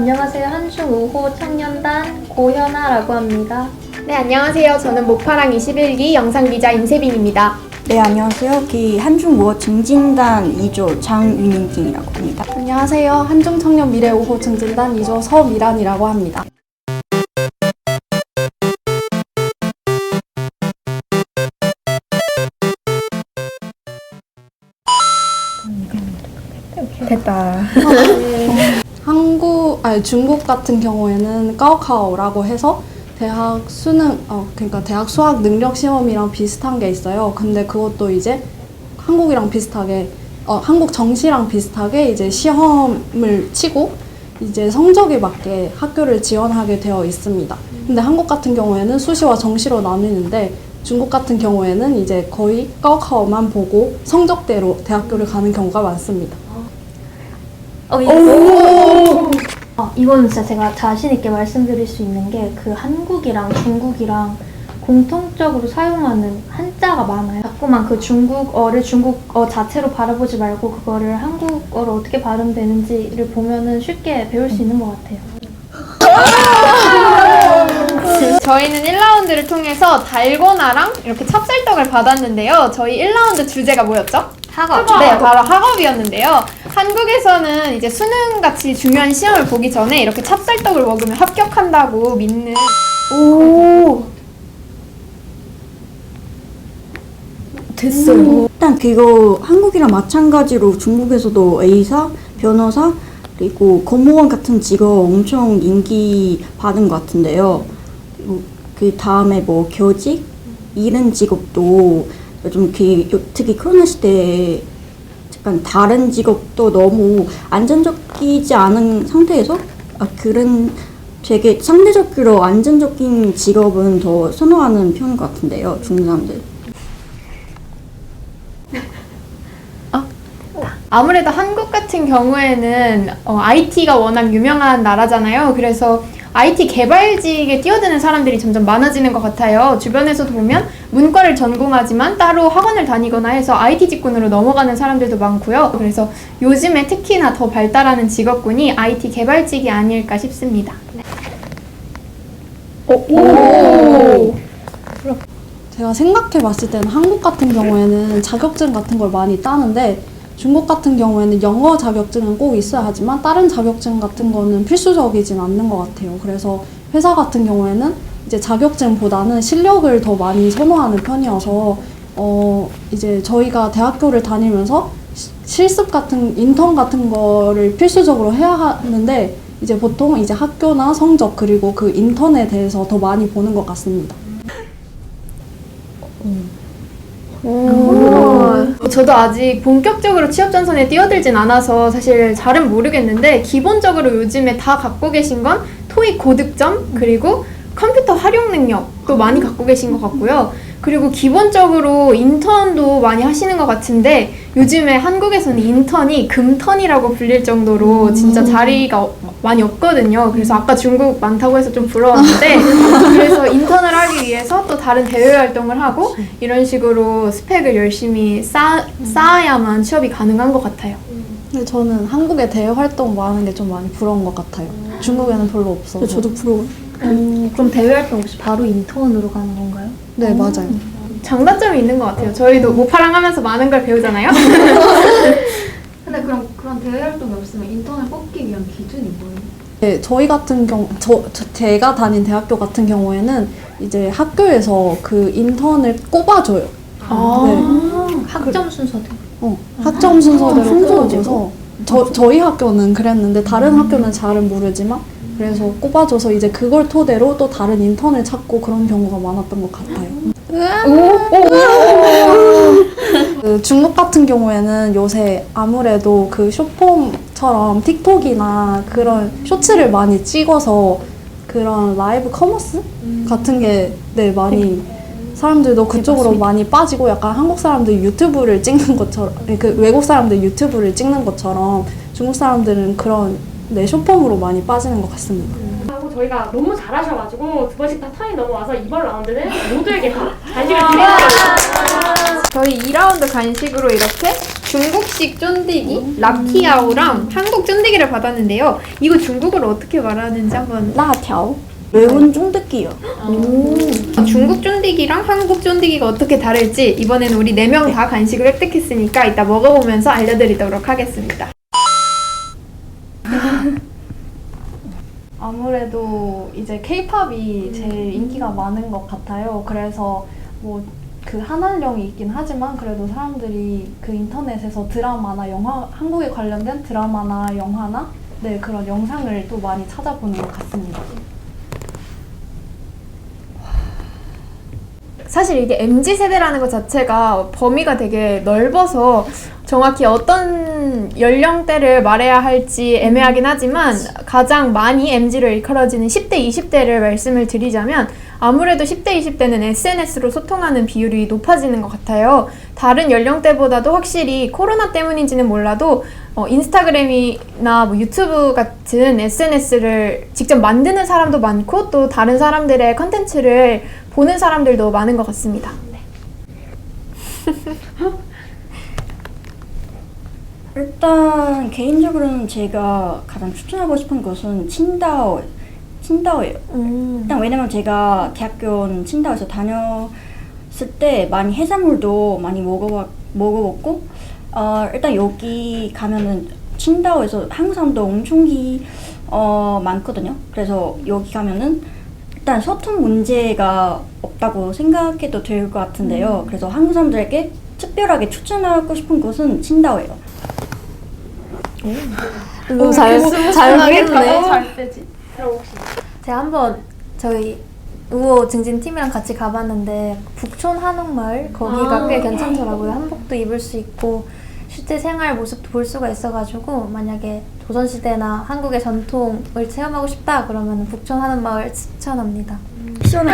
안녕하세요. 한중 5호 청년단 고현아라고 합니다. 네, 안녕하세요. 저는 모파랑 21기 영상기자 임세빈입니다. 네, 안녕하세요. 한중 5호 증진단 2조 장윤인이라고 합니다. 안녕하세요. 한중 청년 미래 5호 증진단 2조 서미란이라고 합니다. 됐다. 중국 같은 경우에는 까오카오라고 해서 대학 수능, 그러니까 대학 수학 능력 시험이랑 비슷한 게 있어요. 근데 그것도 이제 한국이랑 비슷하게, 한국 정시랑 비슷하게 이제 시험을 치고 이제 성적에 맞게 학교를 지원하게 되어 있습니다. 근데 한국 같은 경우에는 수시와 정시로 나뉘는데 중국 같은 경우에는 이제 거의 까오카오만 보고 성적대로 대학교를 가는 경우가 많습니다. 이거는 진짜 제가 자신있게 말씀드릴 수 있는 게 그 한국이랑 중국이랑 공통적으로 사용하는 한자가 많아요. 자꾸만 그 중국어를 중국어 자체로 바라보지 말고 그거를 한국어로 어떻게 발음되는지를 보면은 쉽게 배울 수 있는 것 같아요. 저희는 1라운드를 통해서 달고나랑 이렇게 찹쌀떡을 받았는데요. 저희 1라운드 주제가 뭐였죠? 학업. 네, 바로 학업이었는데요. 한국에서는 이제 수능같이 중요한 시험을 보기 전에 이렇게 찹쌀떡을 먹으면 합격한다고 믿는. 됐어요. 일단 그거 한국이랑 마찬가지로 중국에서도 A사, 변호사, 그리고 공무원 같은 직업 엄청 인기 받은 것 같은데요. 그리고 그 다음에 뭐 교직, 이런 직업도 요즘 특히 코로나 시대에 약간 다른 직업도 너무 안정적이지 않은 상태에서 그런 되게 상대적으로 안정적인 직업은 더 선호하는 편인 것 같은데요, 중국 사람들. 아무래도 한국 같은 경우에는 IT가 워낙 유명한 나라잖아요. 그래서 IT 개발직에 뛰어드는 사람들이 점점 많아지는 것 같아요. 주변에서도 보면 문과를 전공하지만 따로 학원을 다니거나 해서 IT 직군으로 넘어가는 사람들도 많고요. 그래서 요즘에 특히나 더 발달하는 직업군이 IT 개발직이 아닐까 싶습니다. 제가 생각해 봤을 때는 한국 같은 경우에는 자격증 같은 걸 많이 따는데 중국 같은 경우에는 영어 자격증은 꼭 있어야 하지만 다른 자격증 같은 거는 필수적이진 않는 것 같아요. 그래서 회사 같은 경우에는 이제 자격증보다는 실력을 더 많이 선호하는 편이어서 이제 저희가 대학교를 다니면서 실습 같은 인턴 같은 거를 필수적으로 해야 하는데 이제 보통 이제 학교나 성적 그리고 그 인턴에 대해서 더 많이 보는 것 같습니다. 저도 아직 본격적으로 취업 전선에 뛰어들진 않아서 사실 잘은 모르겠는데 기본적으로 요즘에 다 갖고 계신 건 토익 고득점 그리고 컴퓨터 활용 능력도 많이 갖고 계신 것 같고요. 그리고 기본적으로 인턴도 많이 하시는 것 같은데 요즘에 한국에서는 인턴이 금턴이라고 불릴 정도로 진짜 자리가 많이 없거든요. 그래서 아까 중국 많다고 해서 좀 부러웠는데 그래서 인턴을 하기 위해서 또 다른 대외 활동을 하고 이런 식으로 스펙을 열심히 쌓아야만 취업이 가능한 것 같아요. 근데 저는 한국에 대외 활동 많은 게 좀 많이 부러운 것 같아요. 중국에는 별로 없어서. 저도 부러워요. 그럼 대외 활동 없이 바로 인턴으로 가는 건가요? 네, 맞아요. 장단점이 있는 것 같아요. 저희도 모파랑 하면서 많은 걸 배우잖아요. 근데 그럼 그런 대외 활동이 없으면 인턴을 뽑기 위한 기준이 뭐예요? 네, 저희 같은 경우, 제가 다닌 대학교 같은 경우에는 이제 학교에서 그 인턴을 꼽아줘요. 학점 순서대로. 학점 순서대로 순서대로? 꼽아줘서 저희 학교는 그랬는데 다른 학교는 잘은 모르지만 그래서 꼽아줘서 이제 그걸 토대로 또 다른 인턴을 찾고 그런 경우가 많았던 것 같아요. 그 중국 같은 경우에는 요새 아무래도 그 숏폼처럼 틱톡이나 그런 쇼츠를 많이 찍어서 그런 라이브 커머스 같은 게 많이 사람들도 그쪽으로 많이 빠지고 약간 한국 사람들 유튜브를 찍는 것처럼 그 외국 사람들 유튜브를 찍는 것처럼 중국 사람들은 그런 숏폼으로 많이 빠지는 것 같습니다. 하고 저희가 너무 잘하셔가지고 두 번씩 다 턴이 넘어와서 이번 라운드는 모두에게 다 간식을 드리는 거예요. 저희 2라운드 간식으로 이렇게 중국식 쫀디기 라티아오랑 한국 쫀디기를 받았는데요. 이거 중국어로 어떻게 말하는지 한번. 辣条 매운 쫀득이요. 중국 쫀디기랑 한국 쫀디기가 어떻게 다를지 이번에는 우리 4명 다 간식을 획득했으니까 이따 먹어보면서 알려드리도록 하겠습니다. 아무래도 이제 케이팝이 제일 인기가 많은 것 같아요. 그래서 뭐 그 한한령이 있긴 하지만 그래도 사람들이 그 인터넷에서 드라마나 영화, 한국에 관련된 드라마나 영화나 네, 그런 영상을 또 많이 찾아보는 것 같습니다. 사실 이게 MZ세대라는 것 자체가 범위가 되게 넓어서 정확히 어떤 연령대를 말해야 할지 애매하긴 하지만 가장 많이 MZ를 일컬어지는 10대, 20대를 말씀을 드리자면 아무래도 10대, 20대는 SNS로 소통하는 비율이 높아지는 것 같아요. 다른 연령대보다도 확실히 코로나 때문인지는 몰라도 인스타그램이나 뭐 유튜브 같은 SNS를 직접 만드는 사람도 많고 또 다른 사람들의 컨텐츠를 보는 사람들도 많은 것 같습니다. 일단 개인적으로는 제가 가장 추천하고 싶은 것은 칭다오예요. 일단 왜냐면 제가 대학교는 칭다오에서 다녔을 때 많이 해산물도 많이 먹어봤고 일단 여기 가면은 칭다오에서 한국 사람도 엄청 많거든요. 그래서 여기 가면은 일단 소통 문제가 없다고 생각해도 될 것 같은데요. 그래서 한국 사람들에게 특별하게 추천하고 싶은 곳은 칭다오예요. 잘 모르겠네. 잘 되지. 그럼 혹시 제가 한번 저희 우호 증진 팀이랑 같이 가봤는데 북촌 한옥마을 거기가 꽤 괜찮더라고요. 한복도 입을 수 있고 실제 생활 모습도 볼 수가 있어가지고 만약에 조선시대나 한국의 전통을 체험하고 싶다 그러면 북촌 한옥마을 추천합니다. 시원해.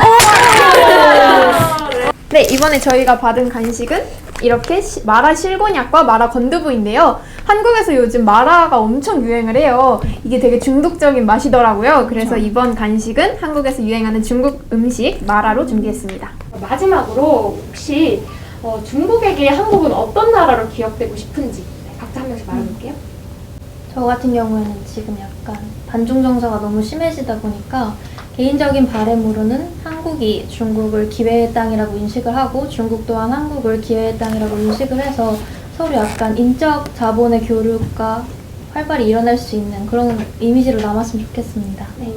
네, 이번에 저희가 받은 간식은 이렇게 마라 실곤약과 마라 건두부인데요. 한국에서 요즘 마라가 엄청 유행을 해요. 이게 되게 중독적인 맛이더라고요. 그래서 이번 간식은 한국에서 유행하는 중국 음식 마라로 준비했습니다. 마지막으로 혹시 중국에게 한국은 어떤 나라로 기억되고 싶은지 각자 한 명씩 말해볼게요. 저 같은 경우에는 지금 약간 반중 정서가 너무 심해지다 보니까 개인적인 바람으로는 한국이 중국을 기회의 땅이라고 인식을 하고 중국 또한 한국을 기회의 땅이라고 인식을 해서 서로 약간 인적 자본의 교류가 활발히 일어날 수 있는 그런 이미지로 남았으면 좋겠습니다. 네.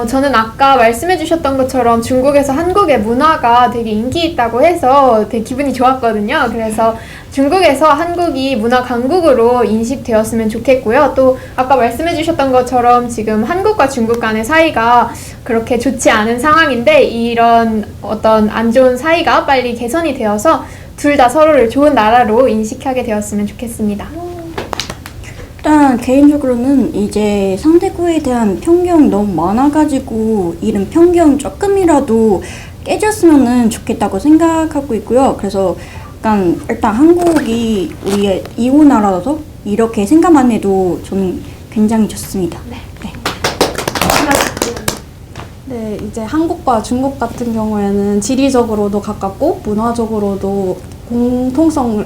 저는 아까 말씀해 주셨던 것처럼 중국에서 한국의 문화가 되게 인기 있다고 해서 되게 기분이 좋았거든요. 그래서 중국에서 한국이 문화 강국으로 인식되었으면 좋겠고요. 또 아까 말씀해 주셨던 것처럼 지금 한국과 중국 간의 사이가 그렇게 좋지 않은 상황인데 이런 어떤 안 좋은 사이가 빨리 개선이 되어서 둘 다 서로를 좋은 나라로 인식하게 되었으면 좋겠습니다. 일단 개인적으로는 이제 상대국에 대한 편견 너무 많아가지고 이런 편견 조금이라도 깨졌으면 좋겠다고 생각하고 있고요. 그래서 약간 일단 한국이 우리의 이웃 나라라서 이렇게 생각만 해도 저는 굉장히 좋습니다. 네, 이제 한국과 중국 같은 경우에는 지리적으로도 가깝고 문화적으로도 공통성을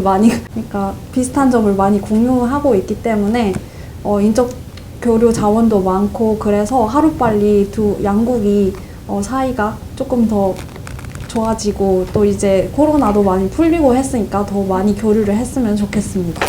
많이 그러니까 비슷한 점을 많이 공유하고 있기 때문에 인적 교류 자원도 많고 그래서 하루빨리 두 양국이 사이가 조금 더 좋아지고 또 이제 코로나도 많이 풀리고 했으니까 더 많이 교류를 했으면 좋겠습니다.